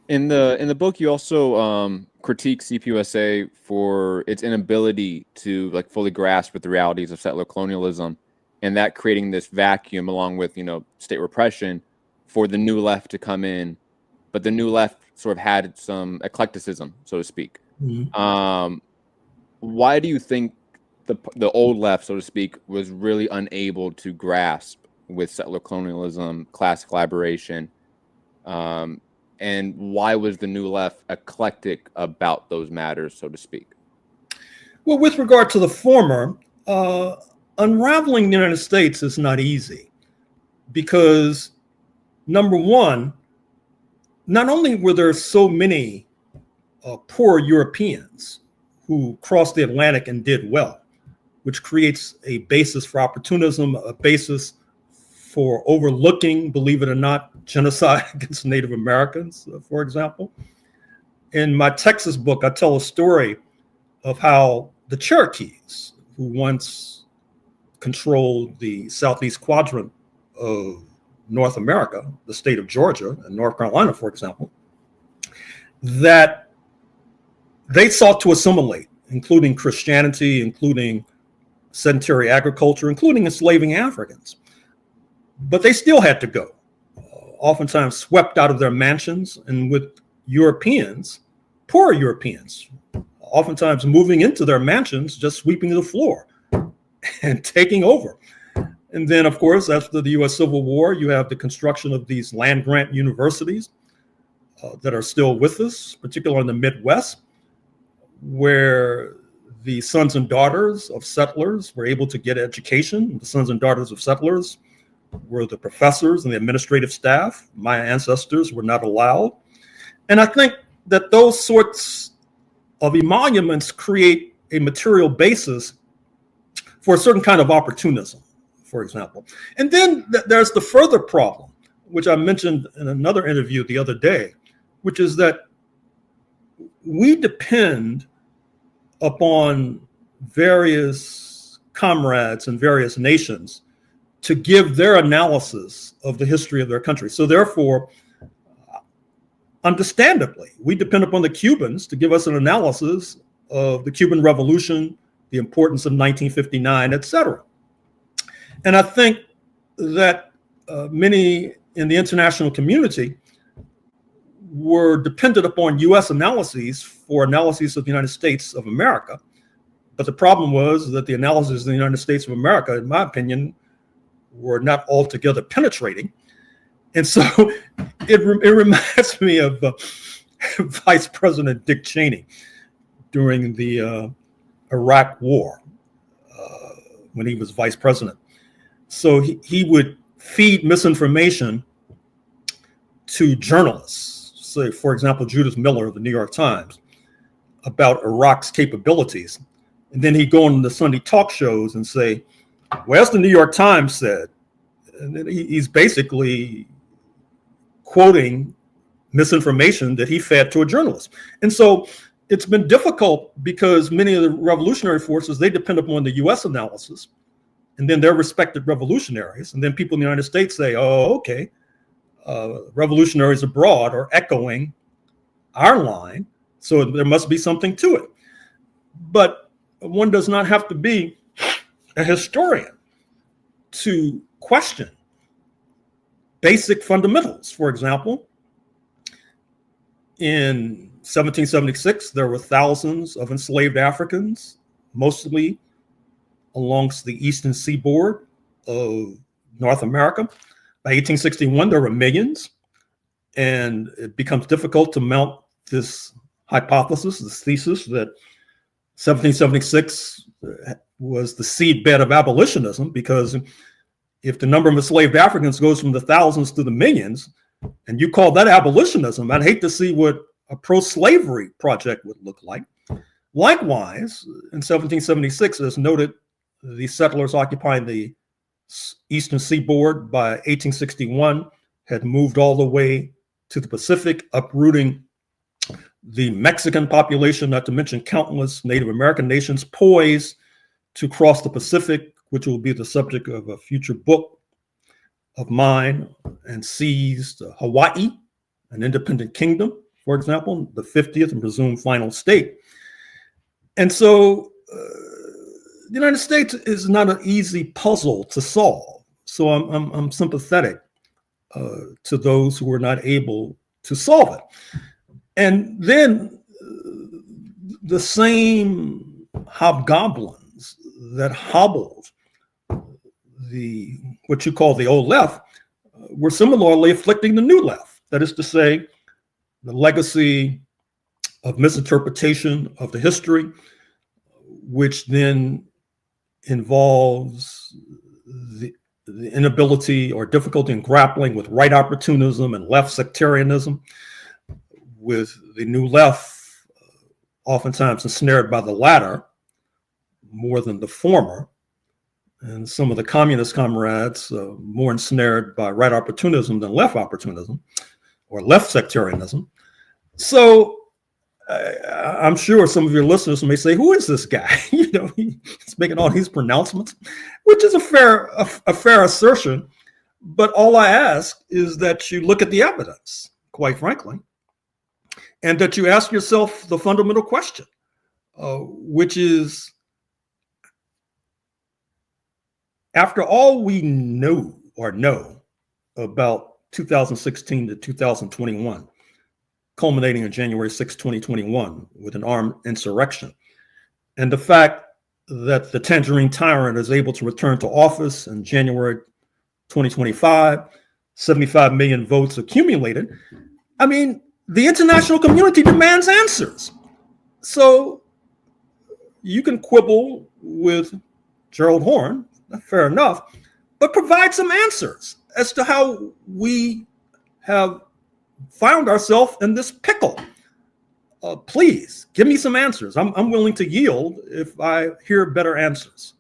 In the book, you also critique CPUSA for its inability to like fully grasp with the realities of settler colonialism, and that creating this vacuum, along with state repression, for the new left to come in. But the new left sort of had some eclecticism, so to speak. Mhm. Um, why do you think the old left, so to speak, was really unable to grasp with settler colonialism, class collaboration? Um, and why was the new left eclectic about those matters, so to speak? Well, with regard to the former, uh, unraveling the United States is not easy because, number one, not only were there so many poor Europeans who crossed the Atlantic and did well, which creates a basis for opportunism, a basis for overlooking, believe it or not, genocide against Native Americans, for example. In my Texas book, I tell a story of how the Cherokees, who once controlled the southeast quadrant of North America, the state of Georgia and North Carolina, for example, that they sought to assimilate, including Christianity, including sedentary agriculture, including enslaving Africans. But they still had to go, oftentimes swept out of their mansions, and with Europeans, poor Europeans, oftentimes moving into their mansions, just sweeping the floor and taking over. And then, of course, after the US Civil War, you have the construction of these land grant universities that are still with us, particularly in the Midwest, where the sons and daughters of settlers were able to get education. The sons and daughters of settlers were the professors and the administrative staff. My ancestors were not allowed. And I think that those sorts of emoluments create a material basis for a certain kind of opportunism, for example. And then there's the further problem, which I mentioned in another interview the other day, which is that we depend upon various comrades in various nations to give their analysis of the history of their country. So therefore, understandably, we depend upon the Cubans to give us an analysis of the Cuban Revolution, the importance of 1959, et cetera. And I think that many in the international community were dependent upon US analyses for analyses of the United States of America. But the problem was that the analyses of the United States of America, in my opinion, were not altogether penetrating. And so it reminds me of Vice President Dick Cheney during the Iraq War when he was vice president. So he would feed misinformation to journalists, say, for example, Judith Miller of the New York Times, about Iraq's capabilities. And then he'd go on the Sunday talk shows and say, well, as the New York Times said, and then he's basically quoting misinformation that he fed to a journalist. And so it's been difficult because many of the revolutionary forces, they depend upon the US analysis and then their respective revolutionaries. And then people in the United States say, oh, okay, revolutionaries abroad are echoing our line, so there must be something to it. But one does not have to be a historian to question basic fundamentals. For example, in 1776, there were thousands of enslaved Africans, mostly alongst the eastern seaboard of North America. By 1861, there were millions, and it becomes difficult to mount this hypothesis, this thesis that 1776 was the seedbed of abolitionism, because if the number of enslaved Africans goes from the thousands to the millions, and you call that abolitionism, I'd hate to see what a pro-slavery project would look like. Likewise, in 1776, as noted, the settlers occupying the eastern seaboard by 1861 had moved all the way to the Pacific, uprooting the Mexican population, not to mention countless Native American nations poised to cross the Pacific, which will be the subject of a future book of mine, and seized Hawaii, an independent kingdom for example, the 50th and presumed final state. And so the United States is not an easy puzzle to solve. So I'm sympathetic to those who were not able to solve it. And then the same hobgoblins that hobbled what you call the old left were similarly afflicting the new left. That is to say, the legacy of misinterpretation of the history, which then involves the inability or difficulty in grappling with right opportunism and left sectarianism, with the new left oftentimes ensnared by the latter more than the former, and some of the communist comrades more ensnared by right opportunism than left opportunism or left sectarianism. So I'm sure some of your listeners may say, "Who is this guy?" You know, he's making all these pronouncements, which is a fair assertion. But all I ask is that you look at the evidence, quite frankly, and that you ask yourself the fundamental question, which is, after all we know about 2016 to 2021, culminating on January 6, 2021, with an armed insurrection, and the fact that the Tangerine Tyrant is able to return to office in January 2025, 75 million votes accumulated. I mean, the international community demands answers. So you can quibble with Gerald Horne, fair enough, but provide some answers as to how we have found ourselves in this pickle. Please give me some answers. I'm willing to yield if I hear better answers.